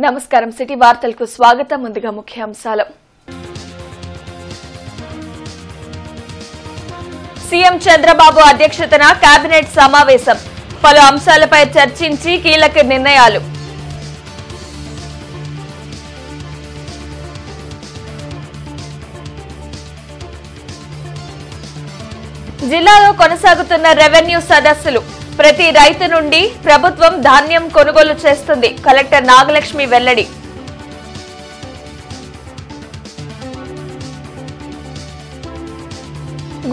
నమస్కారం సిటీ వార్తలకు స్వాగతం. ముందుగా ముఖ్యాంశాలు. సీఎం చంద్రబాబు అధ్యక్షతన కేబినెట్ సమావేశం. పలు అంశాలపై చర్చించి కీలక నిర్ణయాలు. జిల్లాలో కొనసాగుతున్న రెవెన్యూ సదస్సులు. ప్రతి రైతు నుండి ప్రభుత్వం ధాన్యం కొనుగోలు చేస్తుంది. కలెక్టర్ నాగలక్ష్మి వెల్లడి.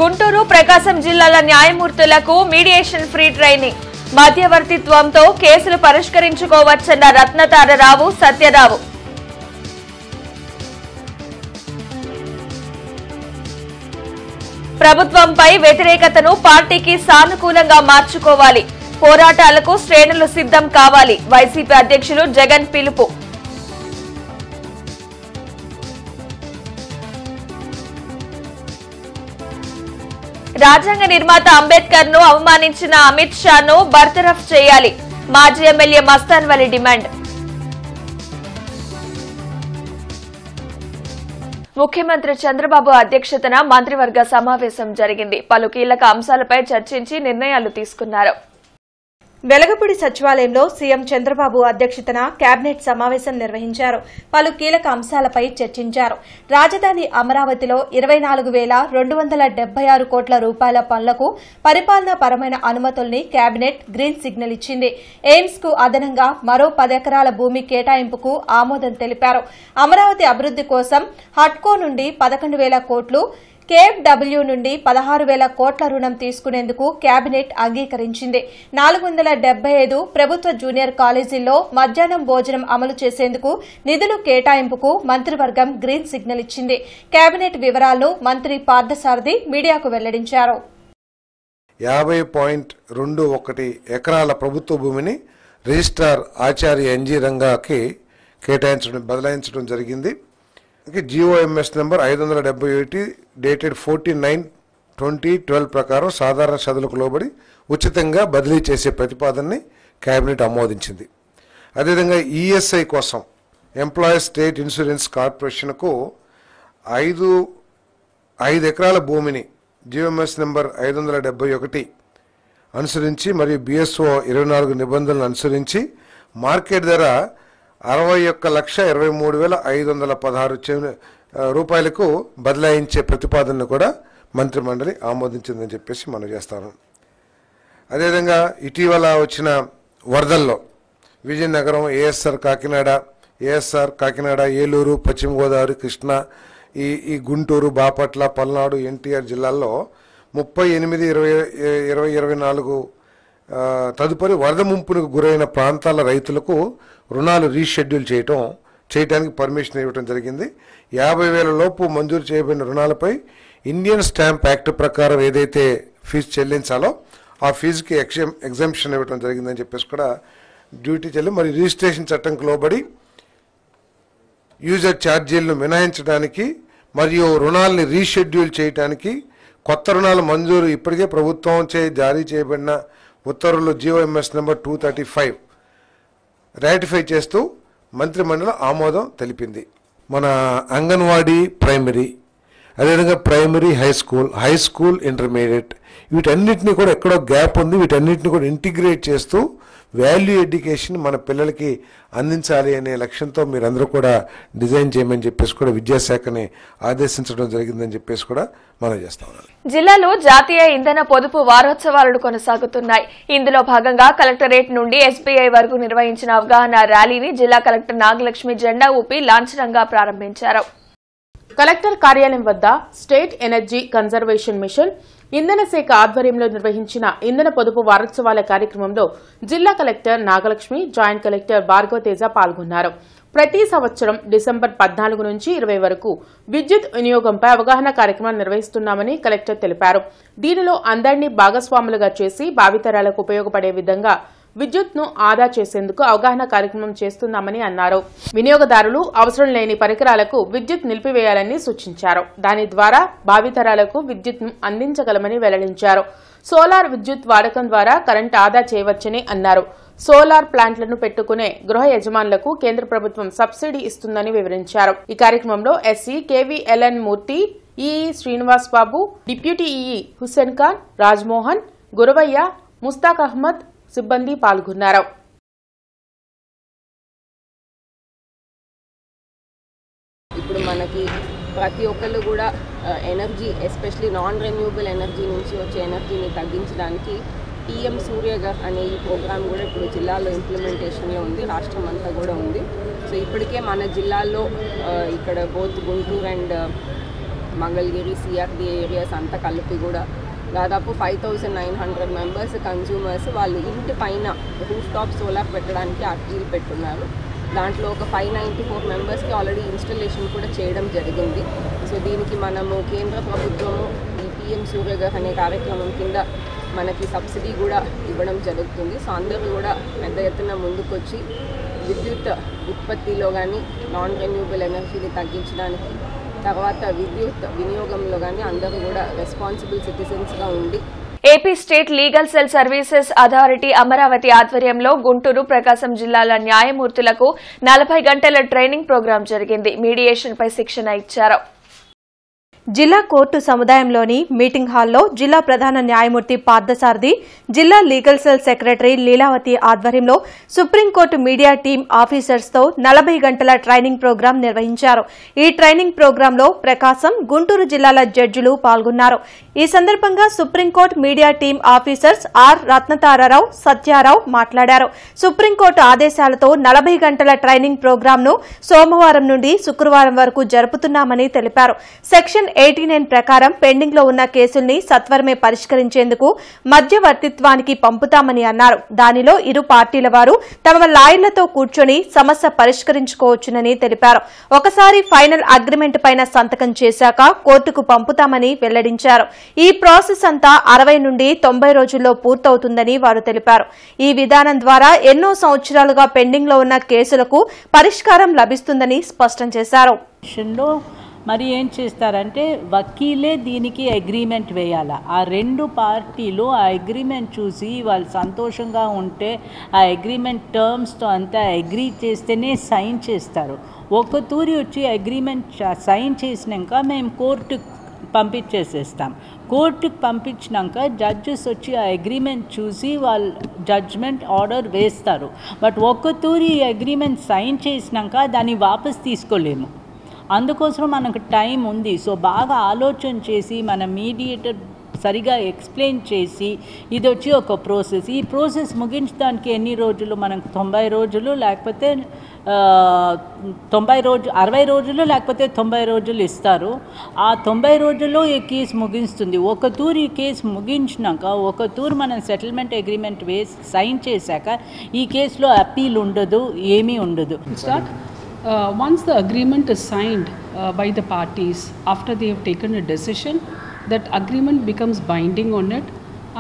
గుంటూరు, ప్రకాశం జిల్లాల న్యాయమూర్తులకు మీడియేషన్ ఫ్రీ ట్రైనింగ్. మధ్యవర్తిత్వంతో కేసులు పరిష్కరించుకోవచ్చన్న రత్నతారరావు, సత్యరావు. ప్రభుత్వంపై వ్యతిరేకతను పార్టీకి సానుకూలంగా మార్చుకోవాలి. పోరాటాలకు శ్రేణులు సిద్ధం కావాలి. వైసీపీ అధ్యక్షులు జగన్ పిలుపు. రాజ్యాంగ నిర్మాత అంబేద్కర్ ను అవమానించిన అమిత్ షాను బర్తరఫ్ చేయాలి. మాజీ ఎమ్మెల్యే మస్తాన్ వలి డిమాండ్. ముఖ్యమంత్రి చంద్రబాబు అధ్యక్షతన మంత్రివర్గ సమావేశం జరిగింది. పలు కీలక అంశాలపై చర్చించి నిర్ణయాలు తీసుకున్నారు. వెలగపూడి సచివాలయంలో సీఎం చంద్రబాబు అధ్యక్షతన కేబినెట్ సమావేశం నిర్వహించారు. పలు కీలక అంశాలపై చర్చించారు. రాజధాని అమరావతిలో 24,276 కోట్ల రూపాయల పనులకు పరిపాలనా పరమైన అనుమతుల్ని కేబినెట్ గ్రీన్ సిగ్నల్ ఇచ్చింది. ఎయిమ్స్ కు అదనంగా మరో 10 ఎకరాల భూమి కేటాయింపుకు ఆమోదం తెలిపారు. అమరావతి అభివృద్ది కోసం హట్కో నుండి 11,000 కోట్లు, కేఎఫ్డబ్ల్యూ నుండి 16,000 కోట్ల రుణం తీసుకునేందుకు కేబినెట్ అంగీకరించింది. 475 ప్రభుత్వ జూనియర్ కాలేజీల్లో మధ్యాహ్నం భోజనం అమలు చేసేందుకు నిధులు కేటాయింపుకు మంత్రివర్గం గ్రీన్ సిగ్నల్ ఇచ్చింది. కేబినెట్ వివరాలను మంత్రి పార్థసారథి మీడియాకు వెల్లడించారు. 50.21 ఎకరాల ప్రభుత్వ భూమిని రిజిస్ట్రార్ ఆచార్య ఎన్జీ రంగాకి బదలాయించడం జరిగింది. జీఓఎంఎస్ నెంబర్ 571 డేటెడ్ 14/9/2012 ప్రకారం సాధారణ షరతులకు లోబడి ఉచితంగా బదిలీ చేసే ప్రతిపాదనని కేబినెట్ ఆమోదించింది. అదేవిధంగా ఈఎస్ఐ కోసం ఎంప్లాయీస్ స్టేట్ ఇన్సూరెన్స్ కార్పొరేషన్కు 5 ఎకరాల భూమిని జీఓఎంఎస్ నెంబర్ 571 అనుసరించి మరియు బిఎస్ఓ 24 నిబంధనలు అనుసరించి మార్కెట్ ధర 61,23,516 రూపాయలకు బదలాయించే ప్రతిపాదనను కూడా మంత్రిమండలి ఆమోదించిందని చెప్పేసి మనం చేస్తాను. అదేవిధంగా ఇటీవల వచ్చిన వరదల్లో విజయనగరం, ఏఎస్ఆర్ కాకినాడ, ఏలూరు, పశ్చిమ గోదావరి, కృష్ణా, ఈ గుంటూరు, బాపట్ల, పల్నాడు, ఎన్టీఆర్ జిల్లాల్లో 38, 20, 24 తదుపరి వరద ముంపునకు గురైన ప్రాంతాల రైతులకు రుణాలు రీషెడ్యూల్ చేయడానికి పర్మిషన్ ఇవ్వడం జరిగింది. 50,000 లోపు మంజూరు చేయబడిన రుణాలపై ఇండియన్ స్టాంప్ యాక్ట్ ప్రకారం ఏదైతే ఫీజు చెల్లించాలో ఆ ఫీజుకి ఎగ్జంప్షన్ ఇవ్వడం జరిగిందని చెప్పేసి కూడా డ్యూటీ మరి రిజిస్ట్రేషన్ చట్టంకు లోబడి యూజర్ ఛార్జీలను మినహాయించడానికి మరియు రుణాలని రీషెడ్యూల్ చేయడానికి కొత్త రుణాల మంజూరు ఇప్పటికే ప్రభుత్వం జారీ చేయబడిన ఉత్తర్వులు జీఓఎంఎస్ నెంబర్ 235 రాటిఫై చేస్తూ మంత్రిమండలి ఆమోదం తెలిపింది. మన అంగన్వాడీ ప్రైమరీ, అదేవిధంగా ప్రైమరీ, హై స్కూల్, ఇంటర్మీడియట్ వీటన్నిటిని కూడా ఎక్కడో గ్యాప్ ఉంది. వీటన్నిటిని కూడా ఇంటిగ్రేట్ చేస్తూ వాల్యూ ఎడ్యుకేషన్ మన పిల్లలకి అందించాలి అనే లక్ష్యంతో మీరందరూ కూడా డిజైన్ చేయమని చెప్పేసి కూడా విద్యాశాఖని ఆదేశించడం జరిగిందని చెప్పేసి కూడా మనం చేస్తా ఉన్నాం. జిల్లాలో జాతీయ ఇంధన పొదుపు వారోత్సవాలు కొనసాగుతున్నాయి. ఇందులో భాగంగా కలెక్టరేట్ నుండి ఎస్బీఐ వరకు నిర్వహించిన అవగాహన ర్యాలీని జిల్లా కలెక్టర్ నాగలక్ష్మి జెండా ఊపి లాంఛనంగా ప్రారంభించారు. కలెక్టర్ కార్యాలయం వద్ద స్టేట్ ఎనర్జీ కన్జర్వేషన్ మిషన్, ఇంధన శాఖ ఆధ్వర్యంలో నిర్వహించిన ఇంధన పొదుపు వారోత్సవాల కార్యక్రమంలో జిల్లా collector Nagalakshmi, joint collector Bhargava Teja పాల్గొన్నారు. ప్రతి సంవత్సరం డిసెంబర్ 14 నుంచి 20 వరకు విద్యుత్ వినియోగంపై అవగాహన కార్యక్రమం నిర్వహిస్తున్నామని కలెక్టర్ తెలిపారు. దీనిలో అందరినీ భాగస్వాములుగా చేసి భావితరాలకు ఉపయోగపడే విధంగా విద్యుత్ను ఆదా చేసేందుకు అవగాహన కార్యక్రమం చేస్తున్నామని అన్నారు. వినియోగదారులు అవసరం లేని పరికరాలకు విద్యుత్ నిలిపివేయాలని సూచించారు. దాని ద్వారా భావితరాలకు విద్యుత్ను అందించగలమని వెల్లడించారు. సోలార్ విద్యుత్ వాడకం ద్వారా కరెంట్ ఆదా చేయవచ్చని అన్నారు. సోలార్ ప్లాంట్లను పెట్టుకునే గృహ యజమానులకు కేంద్ర ప్రభుత్వం సబ్సిడీ ఇస్తుందని వివరించారు. ఈ కార్యక్రమంలో ఎస్సీ కేవీఎల్ఎన్ మూర్తి, ఈఈ శ్రీనివాస్ బాబు, డిప్యూటీ ఈఈ హుస్సేన్ ఖాన్, రాజ్మోహన్, గురవయ్య, ముస్తాక్ అహ్మద్ సిబ్బంది పాల్గొన్నారు. ఇప్పుడు మనకి ప్రతి ఒక్కళ్ళు కూడా energy, especially non renewable energy నుంచి వచ్చే ఎనర్జీని తగ్గించడానికి PM సూర్యఘర్ అనే ఈ ప్రోగ్రామ్ కూడా ఇప్పుడు జిల్లాలో ఇంప్లిమెంటేషన్లో ఉంది, రాష్ట్రం అంతా కూడా ఉంది. సో ఇప్పటికే మన జిల్లాలో ఇక్కడ both Guntur and Mangalagiri CRD areas అంతా కలిపి కూడా దాదాపు 5900 మెంబర్స్ కన్జ్యూమర్స్ వాళ్ళు ఇంటి పైన రూఫ్ టాప్ సోలార్ పెట్టడానికి అర్జీలు పెట్టున్నారు. దాంట్లో ఒక 594 మెంబర్స్కి ఆల్రెడీ ఇన్స్టలేషన్ కూడా చేయడం జరిగింది. సో దీనికి మనము కేంద్ర ప్రభుత్వము ఈ PM సూర్యఘర్ అనే కార్యక్రమం కింద మనకి సబ్సిడీ కూడా ఇవ్వడం జరుగుతుంది. సో అందరూ కూడా పెద్ద ఎత్తున ముందుకొచ్చి విద్యుత్ ఉత్పత్తిలో కానీ నాన్ రెన్యూవబుల్ ఎనర్జీని తగ్గించడానికి, తర్వాత విద్యుత్ వినియోగంలో కానీ అందరూ కూడా రెస్పాన్సిబుల్ సిటిజన్స్గా ఉండి AP state legal cell services authority Amaravati ఆధ్వర్యంలో గుంటూరు, ప్రకాశం జిల్లాల న్యాయమూర్తులకు 40 గంటల ట్రైనింగ్ ప్రోగ్రాం జరిగింది. మీడియేషన్ పై శిక్షణ ఇచ్చారు. జిల్లా కోర్టు సముదాయంలోని మీటింగ్ హాల్లో జిల్లా ప్రధాన న్యాయమూర్తి పార్థసారథి, జిల్లా లీగల్ సెల్ సెక్రటరీ లీలావతి ఆధ్వర్యంలో సుప్రీంకోర్టు మీడియా టీం ఆఫీసర్స్తో 40 గంటల ట్రైనింగ్ ప్రోగ్రాం నిర్వహించారు. ఈ ట్రైనింగ్ ప్రోగ్రాంలో ప్రకాశం, గుంటూరు జిల్లాల జడ్జిలు పాల్గొన్నారు. ఈ సందర్భంగా supreme court media team officers R Ratnatararao, Satyarao మాట్లాడారు. సుప్రీంకోర్టు ఆదేశాలతో 40 గంటల ట్రైనింగ్ ప్రోగ్రాంను సోమవారం నుండి శుక్రవారం వరకు జరుపుతున్నామని తెలిపారు. సెక్షన్ 89 ప్రకారం పెండింగ్ లో ఉన్న కేసుల్ని సత్వరమే పరిష్కరించేందుకు మధ్యవర్తిత్వానికి పంపుతామని అన్నారు. దానిలో ఇరు పార్టీల వారు తమ లాయర్లతో కూర్చొని సమస్య పరిష్కరించుకోవచ్చునని తెలిపారు. ఒకసారి ఫైనల్ అగ్రిమెంట్ పైన సంతకం చేశాక కోర్టుకు పంపుతామని వెల్లడించారు. ఈ ప్రాసెస్ అంతా 60 నుండి 90 రోజుల్లో పూర్తవుతుందని వారు తెలిపారు. ఈ విధానం ద్వారా ఎన్నో సంవత్సరాలుగా పెండింగ్ లో ఉన్న కేసులకు పరిష్కారం లభిస్తుందని స్పష్టం చేశారు. మరి ఏం చేస్తారంటే వకీలే దీనికి అగ్రిమెంట్ వేయాలి. ఆ రెండు పార్టీలు ఆ అగ్రిమెంట్ చూసి వాళ్ళు సంతోషంగా ఉంటే ఆ అగ్రిమెంట్ టర్మ్స్తో అంతా అగ్రీ చేస్తేనే సైన్ చేస్తారు. ఒక తూరి వచ్చి అగ్రిమెంట్ సైన్ చేసినాక మేము కోర్టుకు పంపించేసేస్తాం. కోర్టుకు పంపించినాక జడ్జెస్ వచ్చి ఆ అగ్రిమెంట్ చూసి వాళ్ళు జడ్జ్మెంట్ ఆర్డర్ వేస్తారు. బట్ ఒక్క తూరి అగ్రిమెంట్ సైన్ చేసినాక దాన్ని వాపస్ తీసుకోలేము. అందుకోసం మనకు టైం ఉంది. సో బాగా ఆలోచన చేసి మన మీడియేటర్ సరిగా ఎక్స్ప్లెయిన్ చేసి ఇది వచ్చి ఒక ప్రాసెస్. ఈ ప్రాసెస్ ముగించడానికి ఎన్ని రోజులు? మనకు 90 రోజులు, లేకపోతే 60 రోజులు, లేకపోతే 90 రోజులు ఇస్తారు. ఆ 90 రోజుల్లో ఈ కేసు ముగిస్తుంది. ఒక తూరు ఈ కేసు ముగించినాక ఒక తూరు మనం సెటిల్మెంట్ అగ్రిమెంట్ వేసి సైన్ చేశాక ఈ కేసులో అప్పీల్ ఉండదు, ఏమీ ఉండదు. Once the agreement is signed by the parties, after they have taken a decision, that agreement becomes binding on it,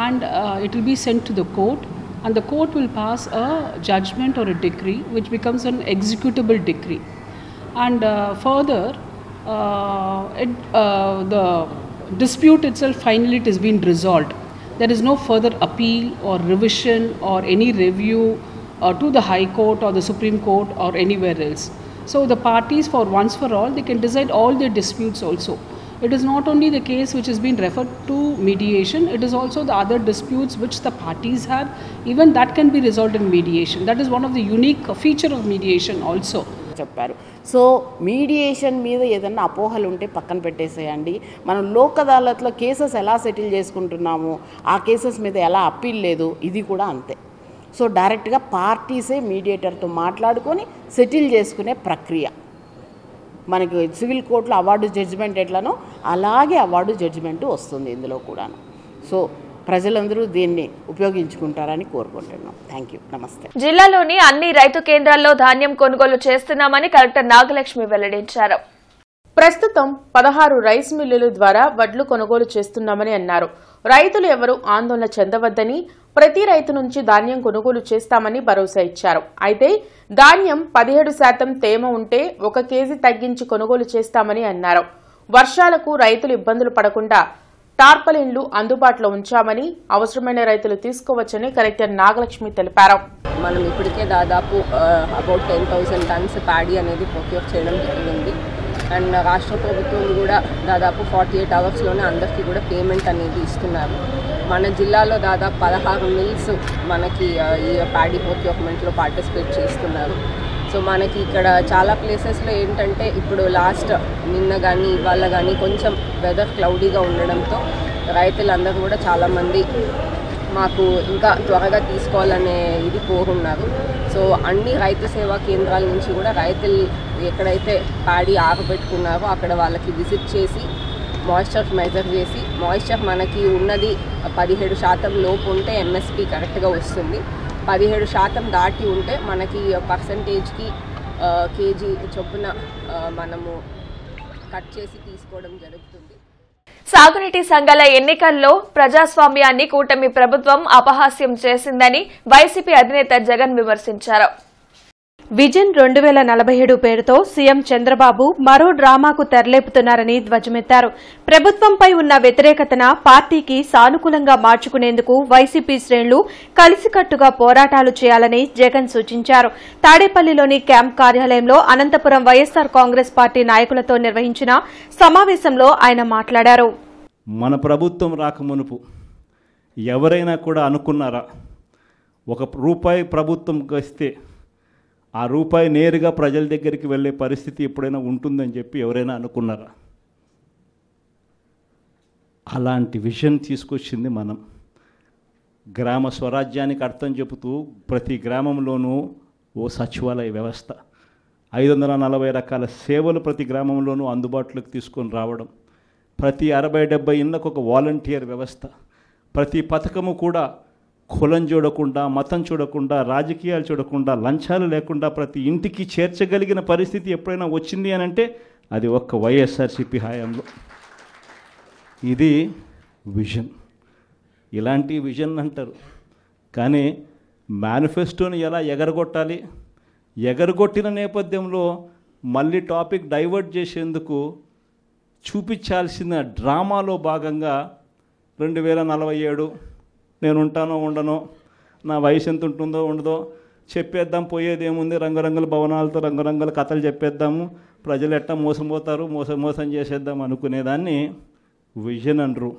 and it will be sent to the court, and the court will pass a judgment or a decree which becomes an executable decree. And further, the dispute itself, finally it has been resolved. There is no further appeal or revision or any review to the High Court or the Supreme Court or anywhere else. So the parties, for once for all, they can decide all their disputes also. It is not only the case which has been referred to mediation, it is also the other disputes which the parties have. Even that can be resolved in mediation. That is one of the unique feature of mediation also. చెప్పారు. So mediation మీద ఏదన్నా అపోహలు ఉంటే పక్కన పెట్టేసేయండి. మనం Lok అదాలత్లో cases ఎలా settle చేసుకుంటున్నాము, ఆ కేసెస్ మీద ఎలా అప్పీల్ లేదు, ఇది కూడా అంతే. సో డైరెక్ట్గా పార్టీసే మీడియేటర్తో మాట్లాడుకొని సెటిల్ చేసుకునే ప్రక్రియ. మనకి సివిల్ కోర్టులో అవార్డు జడ్జిమెంట్ ఎట్లనో అలాగే అవార్డు జడ్జిమెంట్ వస్తుంది ఇందులో కూడాను. సో ప్రజలందరూ దీన్ని ఉపయోగించుకుంటారని కోరుకుంటున్నాం. థ్యాంక్ యూ, నమస్తే. జిల్లాలోని అన్ని రైతు కేంద్రాల్లో ధాన్యం కొనుగోలు చేస్తున్నామని కలెక్టర్ నాగలక్ష్మి వెల్లడించారు. ప్రస్తుతం 16 రైస్ మిల్లుల ద్వారా వడ్లు కొనుగోలు చేస్తున్నామని అన్నారు. రైతులు ఎవరూ ఆందోళన చెందవద్దని, ప్రతి రైతు నుంచి ధాన్యం కొనుగోలు చేస్తామని భరోసా ఇచ్చారు. అయితే ధాన్యం 17% తేమ ఉంటే 1 కేజీ తగ్గించి కొనుగోలు చేస్తామని అన్నారు. వర్షాలకు రైతులు ఇబ్బందులు పడకుండా టార్పలిన్లు అందుబాటులో ఉంచామని అవసరమైన రైతులు తీసుకోవచ్చని కలెక్టర్ నాగలక్ష్మి తెలిపారు. మనం ఇప్పటికే దాదాపు అబౌట్ 10,000 టన్స్ ప్యాడీ అనేది ప్రొక్యూర్ చేయడం జరిగింది. అండ్ రాష్ట్ర ప్రభుత్వం కూడా దాదాపు 48 అవర్స్లోనే అందరికీ కూడా పేమెంట్ అనేది ఇస్తున్నారు. మన జిల్లాలో దాదాపు 16 మిల్స్ మనకి ఈ ప్యాడీ ప్రొక్యూర్మెంట్లో పార్టిసిపేట్ చేస్తున్నారు. సో మనకి ఇక్కడ చాలా ప్లేసెస్లో ఏంటంటే ఇప్పుడు నిన్న కానీ ఇవాళ కానీ కొంచెం వెదర్ క్లౌడీగా ఉండడంతో రైతులందరూ కూడా చాలామంది మాకు ఇంకా త్వరగా తీసుకోవాలనే ఇది కోరున్నారు. సో అన్ని రైతు సేవా కేంద్రాల నుంచి కూడా రైతులు ఎక్కడైతే ప్యాడీ ఆరబెట్టుకున్నారో అక్కడ వాళ్ళకి విజిట్ చేసి మాయిశ్చర్ మెజర్ చేసి మాయిశ్చర్ మనకి ఉన్నది 17% లోపు ఉంటే ఎంఎస్పి కరెక్ట్గా వస్తుంది. 17% దాటి ఉంటే మనకి పర్సంటేజ్కి కేజీ చొప్పున మనము కట్ చేసి తీసుకోవడం జరుగుతుంది. సాగునీటి సంఘాల ఎన్నికల్లో ప్రజాస్వామ్యాన్ని కూటమి ప్రభుత్వం అపహాస్యం చేసిందని వైసీపీ అధినేత జగన్ విమర్శించారు. విజన్ 2047 పేరుతో సీఎం చంద్రబాబు మరో డ్రామాకు తెరలేపుతున్నారని ధ్వజమెత్తారు. ప్రభుత్వంపై ఉన్న వ్యతిరేకతను పార్టీకి సానుకూలంగా మార్చుకునేందుకు వైసీపీ శ్రేణులు కలిసికట్టుగా పోరాటాలు చేయాలని జగన్ సూచించారు. తాడేపల్లిలోని క్యాంప్ కార్యాలయంలో అనంతపురం వైఎస్సార్ కాంగ్రెస్ పార్టీ నాయకులతో నిర్వహించిన సమావేశంలో ఆయన మాట్లాడారు. మన ప్రభుత్వం రాకమునుపు ఎవరైనా కూడా అనుకున్నారా ₹1 ప్రభుత్వం వస్తే ఆ రూపాయి నేరుగా ప్రజల దగ్గరికి వెళ్ళే పరిస్థితి ఎప్పుడైనా ఉంటుందని చెప్పి ఎవరైనా అనుకున్నారా? అలాంటి విజన్ తీసుకొచ్చింది మనం. గ్రామ స్వరాజ్యానికి అర్థం చెబుతూ ప్రతి గ్రామంలోనూ ఓ సచివాలయ వ్యవస్థ, 540 రకాల సేవలు ప్రతి గ్రామంలోనూ అందుబాటులోకి తీసుకొని రావడం, ప్రతి 60-70 ఇళ్లకు ఒక వాలంటీర్ వ్యవస్థ, ప్రతి పథకము కూడా కులం చూడకుండా, మతం చూడకుండా, రాజకీయాలు చూడకుండా, లంచాలు లేకుండా ప్రతి ఇంటికి చేర్చగలిగిన పరిస్థితి ఎప్పుడైనా వచ్చింది అని అంటే అది ఒక్క వైఎస్ఆర్సీపీ హయాంలో. ఇది విజన్. ఇలాంటి విజన్ అంటారు. కానీ మేనిఫెస్టోని ఎలా ఎగరగొట్టాలి, ఎగరగొట్టిన నేపథ్యంలో మళ్ళీ టాపిక్ డైవర్ట్ చేసేందుకు చూపించాల్సిన డ్రామాలో భాగంగా 2047 నేను ఉంటానో ఉండనో, నా వయసు ఎంత ఉంటుందో ఉండదో చెప్పేద్దాం, పోయేది ఏముంది, రంగురంగుల భవనాలతో రంగురంగుల కథలు చెప్పేద్దాము, ప్రజలు ఎట్టా మోసపోతారు, మోసం చేసేద్దాం అనుకునేదాన్ని విజన్ అనరు,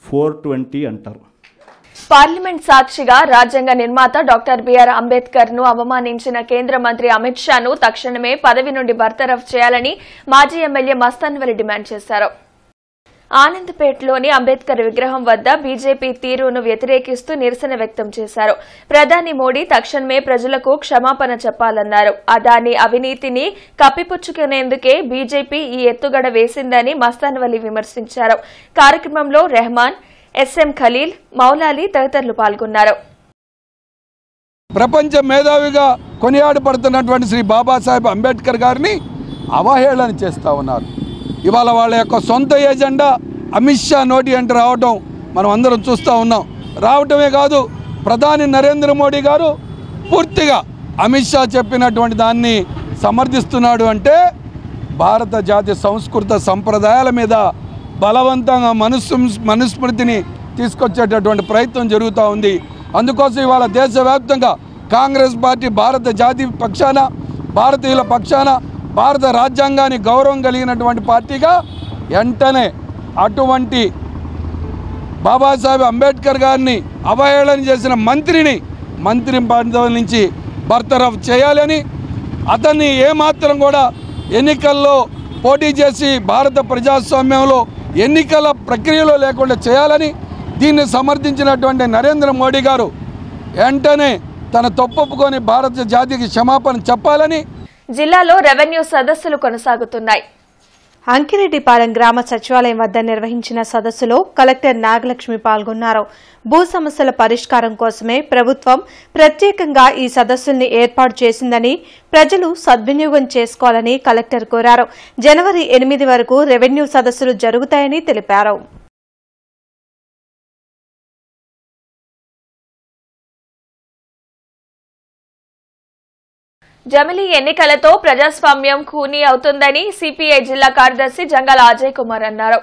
420 అంటారు. పార్లమెంట్ సాక్షిగా రాజ్యాంగ నిర్మాత డాక్టర్ బిఆర్ అంబేద్కర్ ను అవమానించిన కేంద్ర మంత్రి అమిత్ షాను తక్షణమే పదవి నుండి బర్తరఫ్ చేయాలని మాజీ ఎమ్మెల్యే మస్తాన్ వలి డిమాండ్ చేశారు. ఆనంద్పేటలోని అంబేద్కర్ విగ్రహం వద్ద బీజేపీ తీరును వ్యతిరేకిస్తూ నిరసన వ్యక్తం చేశారు. ప్రధాని మోడీ తక్షణమే ప్రజలకు క్షమాపణ చెప్పాలన్నారు. అదాని అవినీతిని కప్పిపుచ్చుకునేందుకే బీజేపీ ఈ ఎత్తుగడ వేసిందని మస్తాన్ వలి విమర్శించారు. కార్యక్రమంలో రెహమాన్, ఎస్ఎం ఖలీల్, మౌలాలి తదితరులు పాల్గొన్నారు. ప్రపంచ మేధావిగా కొనియాడబడుతున్నటువంటి శ్రీ బాబాసాహెబ్ అంబేద్కర్ గారిని అవహేళన చేస్తూ ఉన్నారు. ఇవాళ వాళ్ళ యొక్క సొంత ఏజెండా అమిత్ షా నోటి అంటే రావటం మనం అందరం చూస్తూ ఉన్నాం. రావటమే కాదు, ప్రధాని నరేంద్ర మోడీ గారు పూర్తిగా అమిత్ షా చెప్పినటువంటి దాన్ని సమర్థిస్తున్నాడు. అంటే భారత జాతి సంస్కృత సంప్రదాయాల మీద బలవంతంగా మనుస్మృతిని తీసుకొచ్చేటటువంటి ప్రయత్నం జరుగుతూ ఉంది. అందుకోసం ఇవాళ దేశవ్యాప్తంగా కాంగ్రెస్ పార్టీ భారత జాతి పక్షాన, భారతీయుల పక్షాన, భారత రాజ్యాంగాన్ని గౌరవం కలిగినటువంటి పార్టీగా వెంటనే అటువంటి బాబాసాహెబ్ అంబేద్కర్ గారిని అవహేళన చేసిన మంత్రి పదవి నుంచి బర్తరఫ్ చేయాలని, అతన్ని ఏమాత్రం కూడా ఎన్నికల్లో పోటీ చేసి భారత ప్రజాస్వామ్యంలో ఎన్నికల ప్రక్రియలో లేకుండా చేయాలని, దీన్ని సమర్థించినటువంటి నరేంద్ర మోడీ గారు వెంటనే తన తప్పొప్పుకొని భారత జాతికి క్షమాపణ చెప్పాలని. జిల్లాలో రెవెన్యూ సదస్సులు కొనసాగుతున్నాయి. అంకిరెడ్డిపాలెం గ్రామ సచివాలయం వద్ద నిర్వహించిన సదస్సులో కలెక్టర్ నాగలక్ష్మి పాల్గొన్నారు. భూ సమస్యల పరిష్కారం కోసమే ప్రభుత్వం ప్రత్యేకంగా ఈ సదస్సుల్ని ఏర్పాటు చేసిందని, ప్రజలు సద్వినియోగం చేసుకోవాలని కలెక్టర్ కోరారు. జనవరి 8 వరకు రెవెన్యూ సదస్సులు జరుగుతాయని తెలిపారు. జమిలీ ఎన్నికలతో ప్రజాస్వామ్యం ఖూనీ అవుతుందని సిపిఐ జిల్లా కార్యదర్శి జంగాల అజయ్ కుమార్ అన్నారు.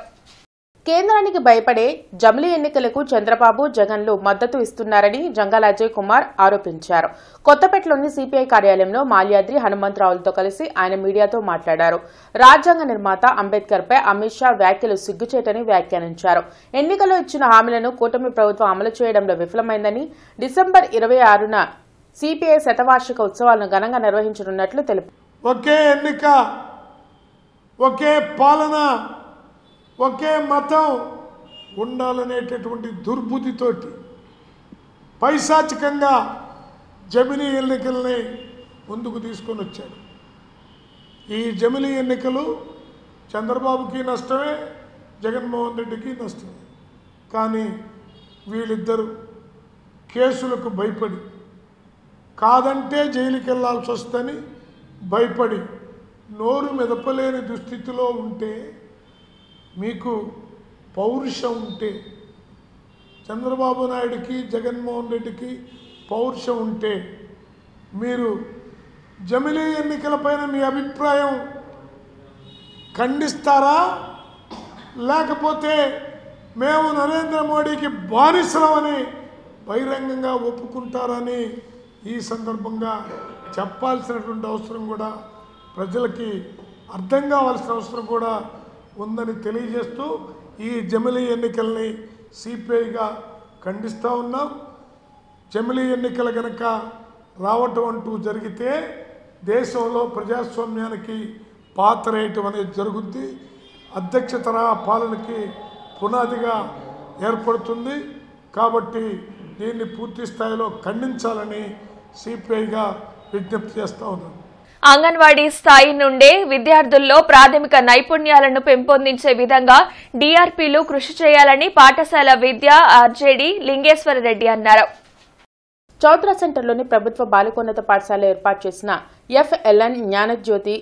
కేంద్రానికి భయపడే జమిలీ ఎన్నికలకు చంద్రబాబు జగన్లు మద్దతు ఇస్తున్నారని జంగాల అజయ్ కుమార్ ఆరోపించారు. కొత్తపేటలోని సిపిఐ కార్యాలయంలో మాల్యాద్రి హనుమంతరావులతో కలిసి ఆయన మీడియాతో మాట్లాడారు. రాజ్యాంగ నిర్మాత అంబేద్కర్ పై అమిత్ షా వ్యాఖ్యలు సిగ్గుచేటని వ్యాఖ్యానించారు. ఎన్నికల్లో ఇచ్చిన హామీలను కూటమి ప్రభుత్వం అమలు చేయడంలో విఫలమైందని, డిసెంబర్ 26న సిపిఐ శతవార్షిక ఉత్సవాలను ఘనంగా నిర్వహించనున్నట్లు తెలిపారు. ఒకే ఎన్నిక, ఒకే పాలన, ఒకే మతం ఉండాలనేటటువంటి దుర్బుద్ధితోటి పైశాచికంగా జమిలీ ఎన్నికల్ని ముందుకు తీసుకొని వచ్చాడు. ఈ జమిలీ ఎన్నికలు చంద్రబాబుకి నష్టమే, జగన్మోహన్ రెడ్డికి నష్టమే. కానీ వీళ్ళిద్దరూ కేసులకు భయపడి, కాదంటే జైలుకి వెళ్లాల్సి వస్తుందని భయపడి నోరు మెదపలేని దుస్థితిలో ఉంటే, మీకు పౌరుషం ఉంటే, చంద్రబాబు నాయుడికి జగన్మోహన్ రెడ్డికి పౌరుషం ఉంటే మీరు జమిలీ ఎన్నికలపైన మీ అభిప్రాయం ఖండిస్తారా, లేకపోతే మేము నరేంద్ర మోడీకి బానిసలమని బహిరంగంగా ఒప్పుకుంటారని ఈ సందర్భంగా చెప్పాల్సినటువంటి అవసరం కూడా, ప్రజలకి అర్థం కావాల్సిన అవసరం కూడా ఉందని తెలియజేస్తూ ఈ జమిలీ ఎన్నికల్ని సిపిఐగా ఖండిస్తూ ఉన్నాం. జమిలీ ఎన్నికలు గనక రావటం అంటూ జరిగితే దేశంలో ప్రజాస్వామ్యానికి పాతరేయటం అనేది జరుగుద్ది. అధ్యక్ష తరహా పాలనకి పునాదిగా ఏర్పడుతుంది. కాబట్టి దీన్ని పూర్తి స్థాయిలో ఖండించాలని సిపిఐగా విజ్ఞప్తి చేస్తూ ఉన్నాం. అంగన్వాడీ స్థాయి నుండే విద్యార్థుల్లో ప్రాథమిక నైపుణ్యాలను పెంపొందించే విధంగా డీఆర్పీలు కృషి చేయాలని పాఠశాల విద్యా ఆర్జేడీ లింగేశ్వరరెడ్డి అన్నారు. చౌత్రా సెంటర్లోని ప్రభుత్వ బాలికోన్నత పాఠశాల ఏర్పాటు చేసిన ఎఫ్ఎల్ఎన్ జ్ఞానజ్యోతి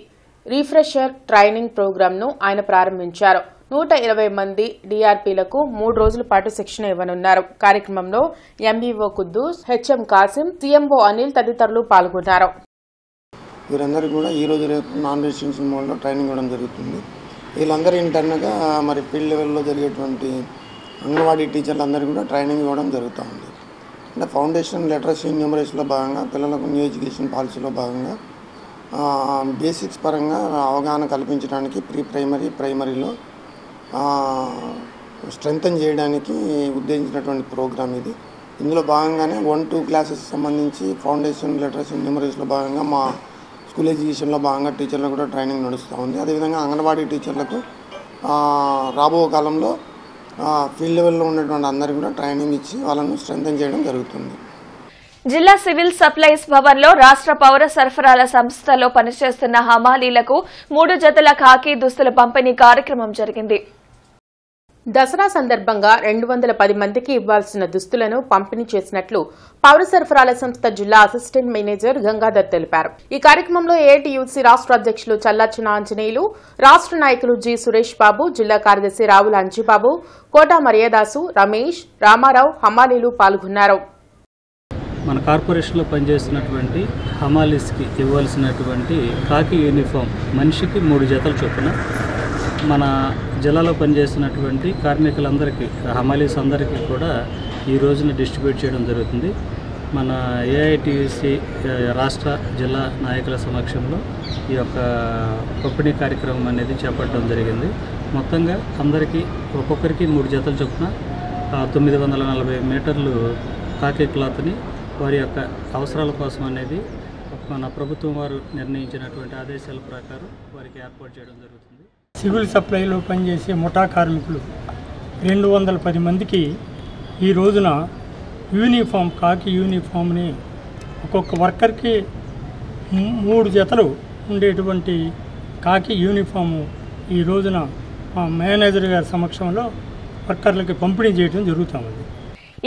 రీఫ్రెషర్ ట్రైనింగ్ ప్రోగ్రాంను ఆయన ప్రారంభించారు. 120 మంది డీఆర్పీలకు 3 రోజుల పాటు శిక్షణ ఇవ్వనున్నారు. కార్యక్రమంలో MEO Kuddus, HM Kasim, CMO Anil తదితరులు పాల్గొన్నారు. వీరందరికీ కూడా ఈరోజు రేపు నాన్ రెసిడెన్షియల్ మోడ్లో ట్రైనింగ్ ఇవ్వడం జరుగుతుంది. వీళ్ళందరూ ఇంటర్న్గా మరి ఫీల్డ్ లెవెల్లో జరిగేటువంటి అంగన్వాడీ టీచర్లందరికీ కూడా ట్రైనింగ్ ఇవ్వడం జరుగుతూ ఉంది. అంటే ఫౌండేషన్ లిటరసీ న్యూమరసీలో భాగంగా, పిల్లలకు న్యూ ఎడ్యుకేషన్ పాలసీలో భాగంగా బేసిక్స్ పరంగా అవగాహన కల్పించడానికి ప్రైమరీలో స్ట్రెంగ్తన్ చేయడానికి ఉద్దేశించినటువంటి ప్రోగ్రామ్ ఇది. ఇందులో భాగంగానే 1-2 క్లాసెస్ సంబంధించి ఫౌండేషన్ లిటరసీ న్యూమరసీలో భాగంగా మా స్కూల్ ఎడ్యుకేషన్లో భాగంగా టీచర్లకు కూడా ట్రైనింగ్ నడుస్తూ ఉంది. అదేవిధంగా అంగన్వాడీ టీచర్లకు రాబో కాలంలో ఫీల్డ్ లెవెల్లో ఉన్నటువంటి అందరికీ కూడా ట్రైనింగ్ ఇచ్చి వాళ్ళను స్ట్రెంగ్తన్ చేయడం జరుగుతుంది. జిల్లా సివిల్ సప్లైస్ భవన్లో రాష్ట్ర పౌర సరఫరాల సంస్థలో పనిచేస్తున్న హమాలీలకు 3 జతల ఖాకీ దుస్తుల పంపిణీ కార్యక్రమం జరిగింది. దసరా సందర్భంగా 210 మందికి ఇవ్వాల్సిన దుస్తులను పంపిణీ చేసినట్లు పౌర సరఫరాల సంస్థ జిల్లా అసిస్టెంట్ మేనేజర్ గంగాధర్ తెలిపారు. ఈ కార్యక్రమంలో ఏఐటీయూసీ రాష్ట్ర అధ్యక్షులు చల్లాచిన ఆంజనేయులు, రాష్ట్ర నాయకులు జి సురేష్ బాబు, జిల్లా కార్యదర్శి రావుల అంజిబాబు, కోట మర్యాదాసు, రమేష్, రామారావు, హమాలీలు పాల్గొన్నారు. మన కార్పొరేషన్లో పనిచేస్తున్నటువంటి హమాలీస్కి ఇవ్వాల్సినటువంటి ఖాకీ యూనిఫామ్ మనిషికి 3 జతలు చొప్పున మన జిల్లాలో పనిచేస్తున్నటువంటి కార్మికులందరికీ, హమాలీస్ అందరికీ కూడా ఈ రోజున డిస్ట్రిబ్యూట్ చేయడం జరుగుతుంది. మన ఏఐటీయూసీ రాష్ట్ర జిల్లా నాయకుల సమక్షంలో ఈ యొక్క పంపిణీ కార్యక్రమం అనేది చేపట్టడం జరిగింది. మొత్తంగా అందరికీ ఒక్కొక్కరికి 3 జతలు చొప్పున 940 మీటర్లు ఖాకీ క్లాత్ని వారి యొక్క అవసరాల కోసం అనేది మన ప్రభుత్వం వారు నిర్ణయించినటువంటి ఆదేశాల ప్రకారం వారికి ఏర్పాటు చేయడం జరుగుతుంది. సివిల్ సప్లైలో పనిచేసే ముఠా కార్మికులు 210 మందికి ఈ రోజున యూనిఫామ్, ఖాకీ యూనిఫామ్ని ఒక్కొక్క వర్కర్కి 3 జతలు ఉండేటువంటి ఖాకీ యూనిఫాము ఈ రోజున మా మేనేజర్ గారి సమక్షంలో వర్కర్లకి పంపిణీ చేయడం జరుగుతుంది.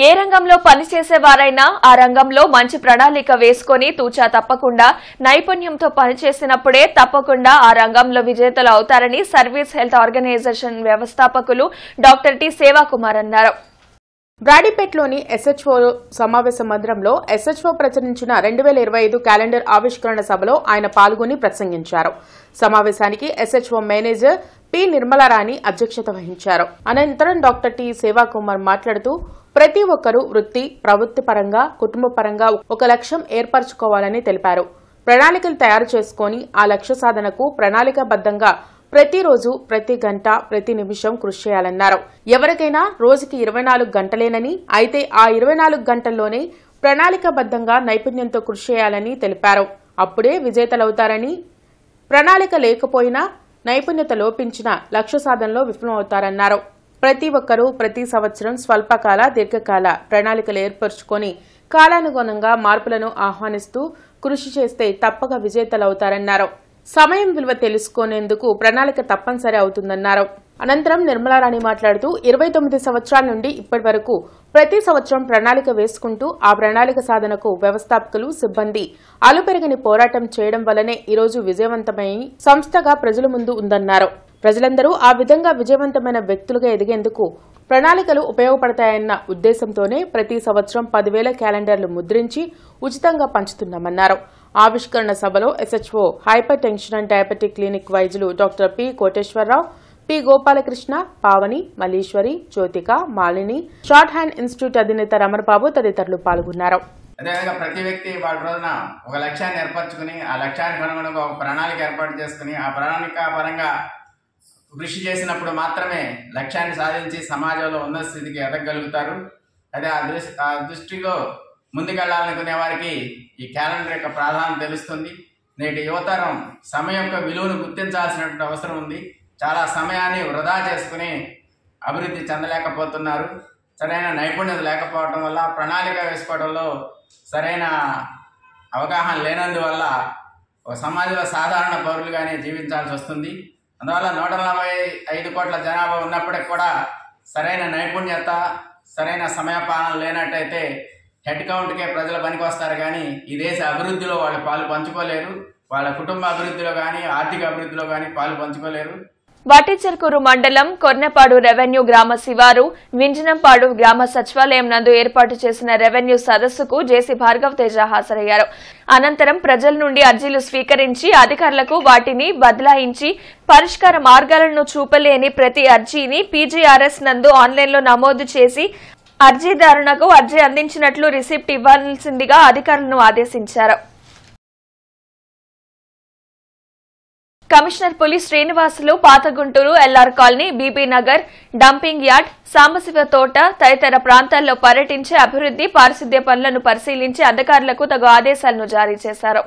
ఏ రంగంలో పనిచేసేవారైనా ఆ రంగంలో మంచి ప్రణాళిక వేసుకుని తూచా తప్పకుండా నైపుణ్యంతో పనిచేసినప్పుడే తప్పకుండా ఆ రంగంలో విజేతలు అవుతారని సర్వీస్ హెల్త్ ఆర్గనైజేషన్ వ్యవస్థాపకులు డాక్టర్ టి సేవాకుమార్ అన్నారు. బ్రాడీపేట్లోని ఎస్హెచ్ఓ సమావేశ మందిరంలో ఎస్హెచ్ఓ ప్రచురించిన 2025 క్యాలెండర్ ఆవిష్కరణ సభలో ఆయన పాల్గొని ప్రసంగించారు. సమావేశానికి ఎస్హెచ్ఓ మేనేజర్ పి నిర్మలారాణి అధ్యక్షత వహించారు. అనంతరం డాక్టర్ టి సేవాకుమార్ మాట్లాడుతూ ప్రతి ఒక్కరూ వృత్తి, ప్రవృత్తి పరంగా, కుటుంబ పరంగా ఒక లక్ష్యం ఏర్పరచుకోవాలని తెలిపారు. ప్రణాళికలు తయారు చేసుకుని ఆ లక్ష్య సాధనకు ప్రణాళికాబద్ధంగా ప్రతిరోజు, ప్రతి గంట, ప్రతి నిమిషం కృషి చేయాలన్నారు. ఎవరికైనా రోజుకి 24 గంటలేనని, అయితే ఆ 24 గంటల్లోనే ప్రణాళికాబద్ధంగా నైపుణ్యంతో కృషి చేయాలని తెలిపారు. అప్పుడే విజేతలవుతారని, ప్రణాళిక లేకపోయినా నైపుణ్యత లోపించిన లక్ష్య సాధనలో విఫలమవుతారన్నారు. ప్రతి ఒక్కరూ ప్రతి సంవత్సరం స్వల్పకాల, దీర్ఘకాల ప్రణాళికలు ఏర్పరచుకొని కాలానుగుణంగా మార్పులను ఆహ్వానిస్తూ కృషి చేస్తే తప్పక విజేతలవుతారన్నారు. సమయం విలువ తెలుసుకునేందుకు ప్రణాళిక తప్పనిసరి అవుతుందన్నారు. అనంతరం నిర్మలారాణి మాట్లాడుతూ 29 సంవత్సరాల నుండి ఇప్పటి వరకు ప్రతి సంవత్సరం ప్రణాళిక వేసుకుంటూ ఆ ప్రణాళిక సాధనకు వ్యవస్థాపకులు, సిబ్బంది అలుపెరగని పోరాటం చేయడం వల్లనే ఈరోజు విజయవంతమై సంస్థగా ప్రజల ముందు ఉందన్నారు. ప్రజలందరూ ఆ విధంగా విజయవంతమైన వ్యక్తులుగా ఎదిగేందుకు ప్రణాళికలు ఉపయోగపడతాయన్న ఉద్దేశంతోనే ప్రతి సంవత్సరం 10,000 క్యాలెండర్లు ముద్రించి ఉచితంగా పంచుతున్నామన్నారు. ఆవిష్కరణ సభలో SHO hypertension and diabetic clinic వైద్యులు doctor P Koteswararao, P Gopalakrishna, Pavani, Malleswari, Jyothika, Malini, short hand institute అధినేత రమణబాబు తదితరులు పాల్గొన్నారు. అదేవిధంగా ప్రతి వ్యక్తి వాళ్ళ రోజున ఒక లక్ష్యాన్ని ఏర్పరచుకుని ఆ లక్ష్యానికి అనుగుణంగా ఒక ప్రణాళిక ఏర్పాటు చేసుకుని ఆ ప్రణాళిక పరంగా కృషి చేసినప్పుడు మాత్రమే లక్ష్యాన్ని సాధించి సమాజంలో ఉన్నత స్థితికి ఎదగలుగుతారు. అదే ఆ దృష్టిలో ముందుకెళ్లాలనుకునే వారికి ఈ క్యాలెండర్ యొక్క ప్రాధాన్యత తెలుస్తుంది. నేటి యువతరం సమయం యొక్క విలువను గుర్తించాల్సినటువంటి అవసరం ఉంది. చాలా సమయాన్ని వృధా చేసుకుని అభివృద్ధి చెందలేకపోతున్నారు. సరైన నైపుణ్యత లేకపోవడం వల్ల, ప్రణాళిక వేసుకోవడంలో సరైన అవగాహన లేనందువల్ల ఒక సమాజంలో సాధారణ పౌరులుగానే జీవించాల్సి వస్తుంది. అందువల్ల 145 కోట్ల జనాభా ఉన్నప్పటికి కూడా సరైన నైపుణ్యత, సరైన సమయపాలన లేనట్టయితే హెడ్ కౌంట్కే ప్రజలు పనికొస్తారు కానీ ఈ దేశ అభివృద్ధిలో వాళ్ళు పాలు పంచుకోలేరు. వాళ్ళ కుటుంబ అభివృద్ధిలో కానీ, ఆర్థిక అభివృద్ధిలో కానీ పాలు పంచుకోలేరు. వాటిచెర్కూరు మండలం కొర్నెపాడు రెవెన్యూ గ్రామ శివారు వింజనంపాడు గ్రామ సచివాలయం నందు ఏర్పాటు చేసిన రెవెన్యూ సదస్సుకు జేసీ భార్గవ్ తేజ హాజరయ్యారు. అనంతరం ప్రజల నుండి అర్జీలు స్వీకరించి అధికారులకు వాటిని బదలాయించి పరిష్కార మార్గాలను చూపలేని ప్రతి అర్జీని పీజీఆర్ఎస్ నందు ఆన్లైన్లో నమోదు చేసి అర్జీదారునకు అర్జీ అందించినట్లు రిసిప్ట్ ఇవ్వాల్సిందిగా అధికారులను ఆదేశించారు. కమిషనర్ పులి శ్రీనివాసులు పాత Guntur, LR colony, Bibi Nagar, dumping yard, Sambasiva Thota తదితర ప్రాంతాల్లో పర్యటించి అభివృద్ధి, పారిశుద్ధ్య పనులను పరిశీలించి అధికారులకు తగు ఆదేశాలను జారీ చేశారు.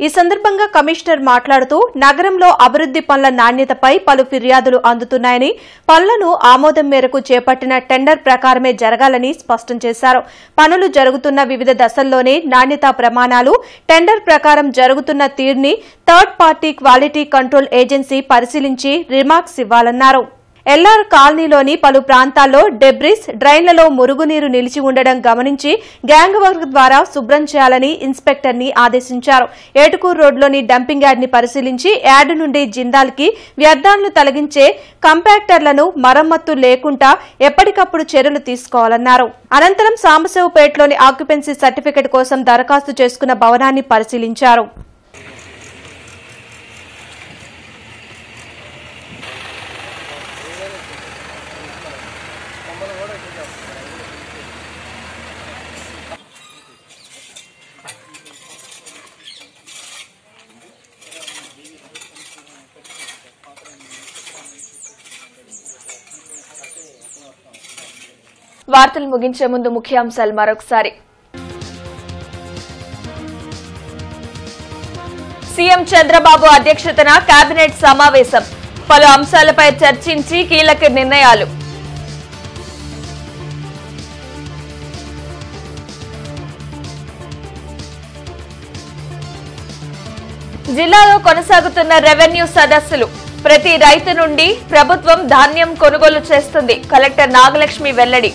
ఈ సందర్భంగా కమిషనర్ మాట్లాడుతూ నగరంలో అభివృద్ది పనుల నాణ్యతపై పలు ఫిర్యాదులు అందుతున్నాయని, పనులను ఆమోదం మేరకు చేపట్టిన టెండర్ ప్రకారమే జరగాలని స్పష్టం చేశారు. పనులు జరుగుతున్న వివిధ దశల్లోనే నాణ్యతా ప్రమాణాలు, టెండర్ ప్రకారం జరుగుతున్న తీరుని third party quality control agency పరిశీలించి రిమార్క్స్ ఇవ్వాలన్నారు. ఎల్ఆర్ కాలనీలోని పలు ప్రాంతాల్లో డెబ్రిస్, డ్రైన్లలో మురుగునీరు నిలిచి ఉండడం గమనించి గ్యాంగ్ వర్క్ ద్వారా శుభ్రం చేయాలని ఇన్స్పెక్టర్ని ఆదేశించారు. ఏటుకూరు రోడ్లోని డంపింగ్ యార్డ్ని పరిశీలించి యార్డు నుండి జిందాల్కి వ్యర్థాలను తొలగించే కంపాక్టర్లను మరమ్మత్తు లేకుండా ఎప్పటికప్పుడు చర్యలు తీసుకోవాలన్నారు. అనంతరం సాంబశివపేటలోని ఆక్యుపెన్సీ సర్టిఫికెట్ కోసం దరఖాస్తు చేసుకున్న భవనాన్ని పరిశీలించారు. వార్తలు ముగించే ముందు ముఖ్యాంశాలు మరొకసారి. సీఎం చంద్రబాబు అధ్యక్షతన కేబినెట్ సమావేశం, పలు అంశాలపై చర్చించి కీలక నిర్ణయాలు. జిల్లాలో కొనసాగుతున్న రెవెన్యూ సదస్సులు, ప్రతి రైతు నుండి ప్రభుత్వం ధాన్యం కొనుగోలు చేస్తుంది, కలెక్టర్ నాగలక్ష్మి వెల్లడి.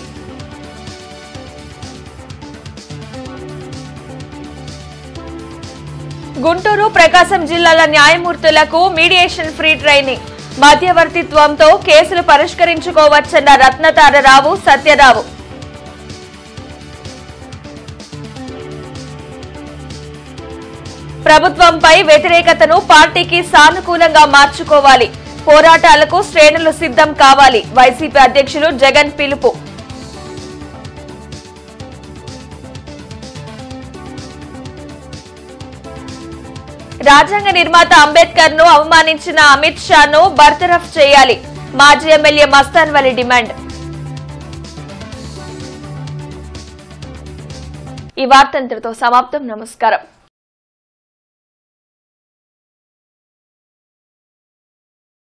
గుంటూరు, ప్రకాశం జిల్లాల న్యాయమూర్తులకు మీడియేషన్ ఫ్రీ ట్రైనింగ్, మధ్యవర్తిత్వంతో కేసులు పరిష్కరించుకోవచ్చన్న రత్నతారరావు, సత్యరావు. ప్రభుత్వంపై వ్యతిరేకతను పార్టీకి సానుకూలంగా మార్చుకోవాలి, పోరాటాలకు శ్రేణులు సిద్ధం కావాలి. వైసీపీ అధ్యక్షులు జగన్ పిలుపు. రాజ్యాంగ నిర్మాత అంబేద్కర్ ను అవమానించిన అమిత్ షాను బర్తరఫ్ చేయాలి. మాజీ ఎమ్మెల్యే మస్తాన్ వలి డిమాండ్. ఈ వార్త ఇంతటితో సమాప్తం. నమస్కారం.